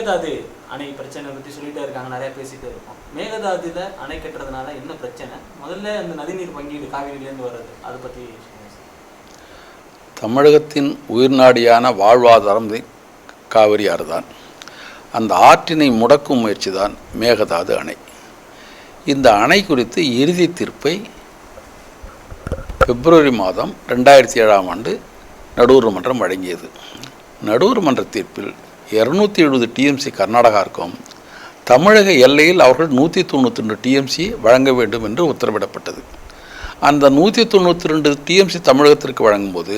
மேகதாது அணை பிரச்சனை பற்றி சொல்லிட்டே இருக்காங்க, நிறைய பேசிகிட்டே இருக்கோம். மேகதாதுல அணை கட்டுறதுனால என்ன பிரச்சனை? முதல்ல அந்த நதிநீர் பங்கீடு காவிரியிலேருந்து வர்றது, அதை பற்றி தமிழகத்தின் உயிர்நாடியான வாழ்வாதாரம் காவிரி ஆறு தான். அந்த ஆற்றினை முடக்கும் முயற்சி தான் மேகதாது அணை. இந்த அணை குறித்து இறுதி தீர்ப்பை பிப்ரவரி மாதம் 2007 நடுவர் மன்றம் வழங்கியது. நடுவர் மன்ற தீர்ப்பில் 270 டிஎம்சி கர்நாடகாவுக்கும் தமிழக எல்லையில் அவர்கள் 192 டிஎம்சி வழங்க வேண்டும் என்று உத்தரவிடப்பட்டது. அந்த 192 டிஎம்சி தமிழகத்திற்கு வழங்கும்போது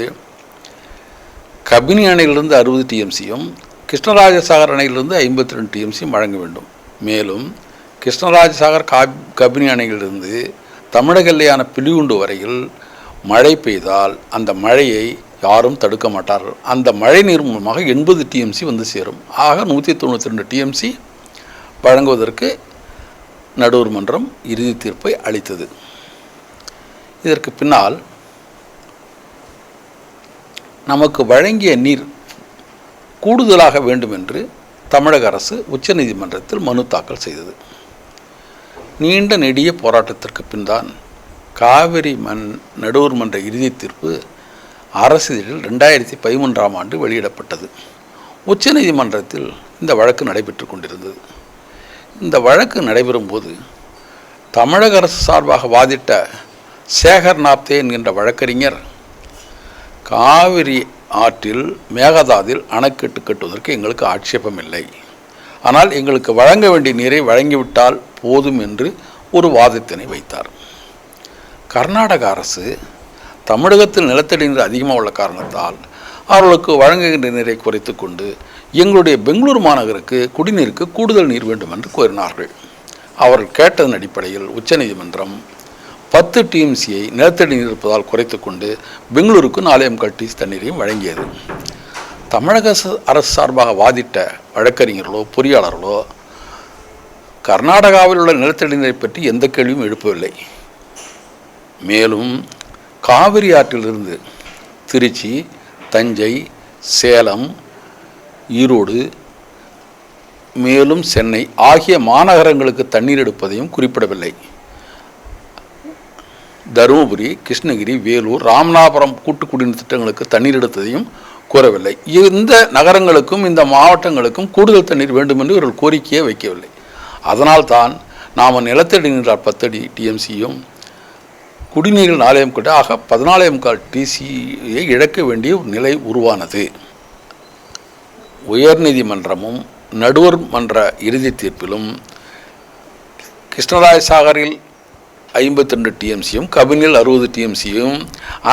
கபினி அணையிலிருந்து 60 டிஎம்சியும் கிருஷ்ணராஜசாகர் அணையிலிருந்து 52 டிஎம்சியும் வழங்க வேண்டும். மேலும் கிருஷ்ணராஜசாகர் கபினி அணையிலிருந்து தமிழக எல்லையான பிலிகுண்டு வரையில் மழை பெய்தால் அந்த மழையை யாரும் தடுக்க மாட்டார்கள். அந்த மழை நீர் மூலமாக 80 டிஎம்சி வந்து சேரும். ஆக 192 டிஎம்சி வழங்குவதற்கு நடுவர் மன்றம் இறுதி தீர்ப்பை அளித்தது. இதற்கு பின்னால் நமக்கு வழங்கிய நீர் கூடுதலாக வேண்டும் என்று தமிழக அரசு உச்சநீதிமன்றத்தில் மனு தாக்கல் செய்தது. நீண்ட நெடிய போராட்டத்திற்கு பின் தான் காவிரி நடுவர் மன்ற இறுதி தீர்ப்பு அரசிதழில் 2013 வெளியிடப்பட்டது. உச்சநீதிமன்றத்தில் இந்த வழக்கு நடைபெற்று கொண்டிருந்தது. இந்த வழக்கு நடைபெறும் போது தமிழக அரசு சார்பாக வாதிட்ட சேகர் நாப்தே என்கின்ற வழக்கறிஞர் காவிரி ஆற்றில் மேகதாதில் அணைக்கட்டு கட்டுவதற்கு எங்களுக்கு ஆட்சேபம் இல்லை, ஆனால் எங்களுக்கு வழங்க வேண்டிய நீரை வழங்கிவிட்டால் போதும் என்று ஒரு வாதத்தினை வைத்தார். கர்நாடக அரசு தமிழகத்தில் நிலத்தடி நீர் அதிகமாக உள்ள காரணத்தால் அவர்களுக்கு வழங்குகின்ற நீரை குறைத்து கொண்டு எங்களுடைய பெங்களூரு மாநகருக்கு குடிநீருக்கு கூடுதல் நீர் வேண்டும் என்று கோரினார்கள். அவர்கள் கேட்டதன் அடிப்படையில் உச்சநீதிமன்றம் 10 டிஎம்சியை நிலத்தடி நீர் இருப்பதால் குறைத்து கொண்டு பெங்களூருக்கு 4 டிஎம்சி தண்ணீரையும் வழங்கியது. தமிழக அரசு சார்பாக வாதிட்ட வழக்கறிஞர்களோ பொறியாளர்களோ கர்நாடகாவில் உள்ள நிலத்தடி நீரை பற்றி எந்த கேள்வியும் எழுப்பவில்லை. மேலும் காவிரி ஆற்றிலிருந்து திருச்சி, தஞ்சை, சேலம், ஈரோடு, மேலும் சென்னை ஆகிய மாநகரங்களுக்கு தண்ணீர் எடுப்பதையும் குறிப்பிடவில்லை. தருமபுரி, கிருஷ்ணகிரி, வேலூர், ராமநாதபுரம் கூட்டு குடிநீர் திட்டங்களுக்கு தண்ணீர் எடுத்ததையும் கூறவில்லை. இந்த நகரங்களுக்கும் இந்த மாவட்டங்களுக்கும் கூடுதல் தண்ணீர் வேண்டும் என்று இவர்கள் கோரிக்கையை வைக்கவில்லை. அதனால்தான் நாம் நிலத்தடி நீரால் 10 டிஎம்சியும் குடிநீரில் 4 ஆக 14 டிசியை இழக்க வேண்டிய ஒரு நிலை உருவானது. உயர்நீதிமன்றமும் நடுவர் மன்ற இறுதி தீர்ப்பிலும் கிருஷ்ணராஜசாகரில் 52 டிஎம்சியும் கபினில் 60 டிஎம்சியும்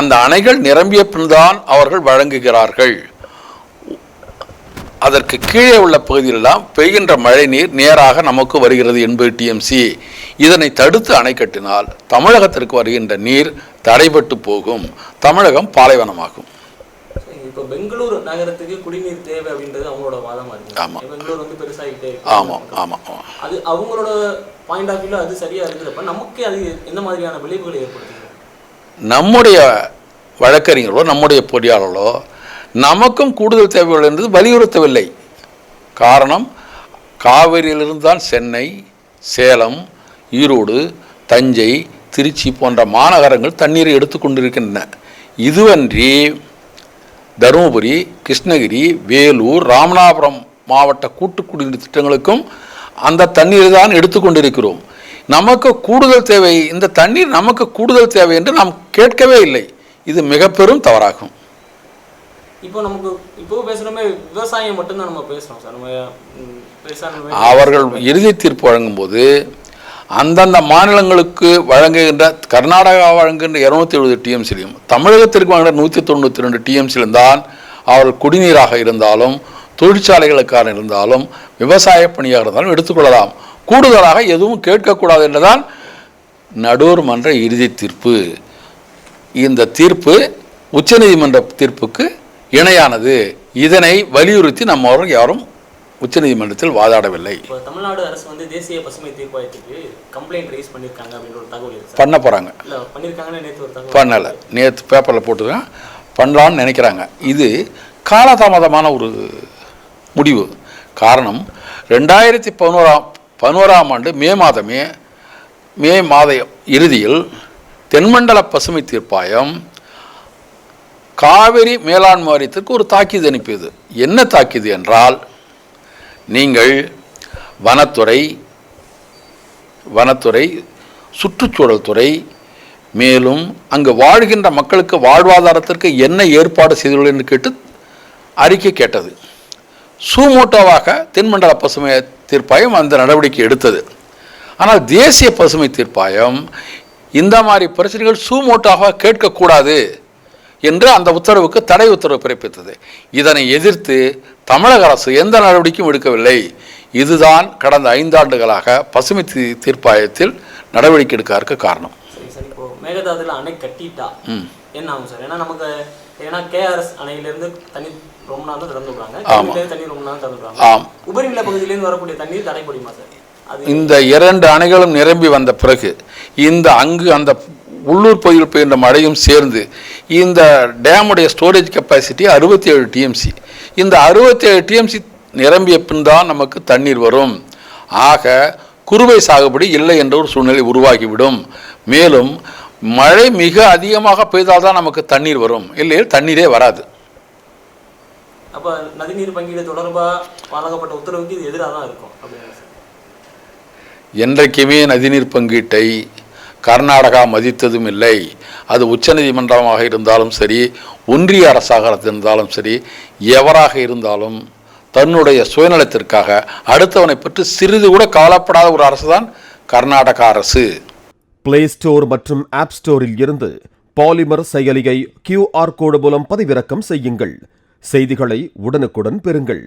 அந்த அணைகள் நிரம்பிய பின்தான் அவர்கள் வழங்குகிறார்கள். அதற்கு கீழே உள்ள பகுதியிலெல்லாம் பெய்கின்ற மழை நீர் நேராக நமக்கு வருகிறது 80 டிஎம்சி. இதனை தடுத்து அணை கட்டினால் தமிழகத்திற்கு வருகின்ற நீர் தடைபட்டு போகும், தமிழகம் பாலைவனமாகும். இப்போ பெங்களூரு நகரத்துக்கு குடிநீர் தேவை அப்படின்றது அவங்களோட வாதமா இருக்கு. ஆமாம், பெங்களூர் வந்து பெருசாகிட்டே இருக்கு. ஆமாம் ஆமாம், அது அவங்களோட பாயிண்ட் ஆஃப் வியூல அது சரியா இருக்கிறப்ப நமக்கு அது எந்த மாதிரியான விளைவுகளை ஏற்படுத்துது? நம்முடைய வழக்கறிஞர்களோ நம்முடைய பொறியாளர்களோ நமக்கும் கூடுதல் தேவைகள் என்பது வலியுறுத்தவில்லை. காரணம், காவிரியிலிருந்து தான் சென்னை, சேலம், ஈரோடு, தஞ்சை, திருச்சி போன்ற மாநகரங்கள் தண்ணீரை எடுத்துக்கொண்டிருக்கின்றன. இதுவன்றி தருமபுரி, கிருஷ்ணகிரி, வேலூர், ராமநாதபுரம் மாவட்ட கூட்டு குடிநீர் திட்டங்களுக்கும் அந்த தண்ணீர் தான் எடுத்துக்கொண்டிருக்கிறோம். நமக்கு கூடுதல் தேவை, இந்த தண்ணீர் நமக்கு கூடுதல் தேவை என்று நாம் கேட்கவே இல்லை. இது மிக பெரும் தவறாகும். இப்போ நமக்கு இப்போ பேசுகிறோமே விவசாயம் மட்டும்தான் நம்ம பேசுகிறோம் சார். நம்ம அவர்கள் இறுதி தீர்ப்பு வழங்கும்போது அந்தந்த மாநிலங்களுக்கு வழங்குகின்ற கர்நாடகா வழங்குகின்ற 270 டிஎம்சிலையும் தமிழகத்திற்கு வாங்குகிற 192 டிஎம்சிலும் தான் அவர்கள் குடிநீராக இருந்தாலும் தொழிற்சாலைகளுக்காக இருந்தாலும் விவசாய பணியாக இருந்தாலும் எடுத்துக்கொள்ளலாம். கூடுதலாக எதுவும் கேட்கக்கூடாது என்றுதான் நடுவர் மன்ற இறுதி தீர்ப்பு. இந்த தீர்ப்பு உச்சநீதிமன்ற தீர்ப்புக்கு இணையானது. இதனை வலியுறுத்தி நம்ம யாரும் உச்சநீதிமன்றத்தில் வாதாடவில்லை. தமிழ்நாடு அரசு வந்து தேசிய பசுமை தீர்ப்பாயத்துக்கு கம்ப்ளைண்ட் ரைஸ் பண்ணியிருக்காங்க அப்படின்ற ஒரு தகவல் பண்ண போகிறாங்க. பண்ணலை, நேற்று பேப்பரில் போட்டுருக்கேன், பண்ணலான்னு நினைக்கிறாங்க. இது காலதாமதமான ஒரு முடிவு. காரணம், 2011ஆம் ஆண்டு மே மாத இறுதியில் தென்மண்டல பசுமை தீர்ப்பாயம் காவிரி மேலாண்மை வாரியத்திற்கு ஒரு தாக்கீது அனுப்பியது. என்ன தாக்கீது என்றால், நீங்கள் வனத்துறை, சுற்றுச்சூழல் துறை, மேலும் அங்கு வாழ்கின்ற மக்களுக்கு வாழ்வாதாரத்திற்கு என்ன ஏற்பாடு செய்துள்ளது என்று கேட்டு அறிக்கை கேட்டது. சூமோட்டோவாக தென்மண்டல பசுமை தீர்ப்பாயம் அந்த நடவடிக்கை எடுத்தது. ஆனால் தேசிய பசுமை தீர்ப்பாயம் இந்த மாதிரி பிரச்சனைகள் சூமோட்டோவாக கேட்கக்கூடாது என்று அந்த உத்தரவுக்கு தடை உத்தரவு பிறப்பித்தது. இதனை எதிர்த்து தமிழக அரசு எந்த நடவடிக்கையும் எடுக்கவில்லை. இதுதான் கடந்த 5 ஆண்டுகளாக பசுமை தீர்ப்பாயத்தில் நடவடிக்கை எடுக்க காரணம். சரி, இப்போ மேகதாதுல அணை கட்டிட்டா என்ன ஆகும் சார்? ஏன்னா கேஆர்எஸ் அணையிலிருந்து தண்ணி ரொம்ப நாள் தான் திறந்து விடுறாங்க, தண்ணி ரொம்ப நாள் திறந்து விடுறாங்க. உபரிநில பகுதியிலேருந்து வரக்கூடிய தண்ணீர் தடைபடுமா சார்? இந்த 2 அணைகளும் நிரம்பி வந்த பிறகு அந்த உள்ளூர் பகுதியில் பெய்கின்ற மழையும் சேர்ந்து இந்த டேமுடைய ஸ்டோரேஜ் கெப்பாசிட்டி 67 டிஎம்சி. இந்த 67 டிஎம்சி நிரம்பிய பின் தான் நமக்கு தண்ணீர் வரும். ஆக குறுவை சாகுபடி இல்லை என்ற ஒரு சூழ்நிலை உருவாகிவிடும். மேலும் மழை மிக அதிகமாக பெய்தால் தான் நமக்கு தண்ணீர் வரும், இல்லையே தண்ணீரே வராது. அப்போ நதிநீர் பங்கீடு தொடர்பாக வழங்கப்பட்ட உத்தரவுக்கு இது எதிராக தான் இருக்கும். என்றைக்குமே நதிநீர் பங்கீட்டை கர்நாடகா மதித்ததும் இல்லை. அது உச்சநீதிமன்றமாக இருந்தாலும் சரி, ஒன்றிய அரசாக இருந்தாலும் சரி, எவராக இருந்தாலும் தன்னுடைய சுயநலத்திற்காக அடுத்தவனை பற்றி சிறிது கூட கவலைப்படாத ஒரு அரசு தான் கர்நாடக அரசு. பிளே ஸ்டோர் மற்றும் ஆப் ஸ்டோரில் இருந்து பாலிமர் செயலியை QR கோடு மூலம் பதிவிறக்கம் செய்யுங்கள். செய்திகளை உடனுக்குடன் பெறுங்கள்.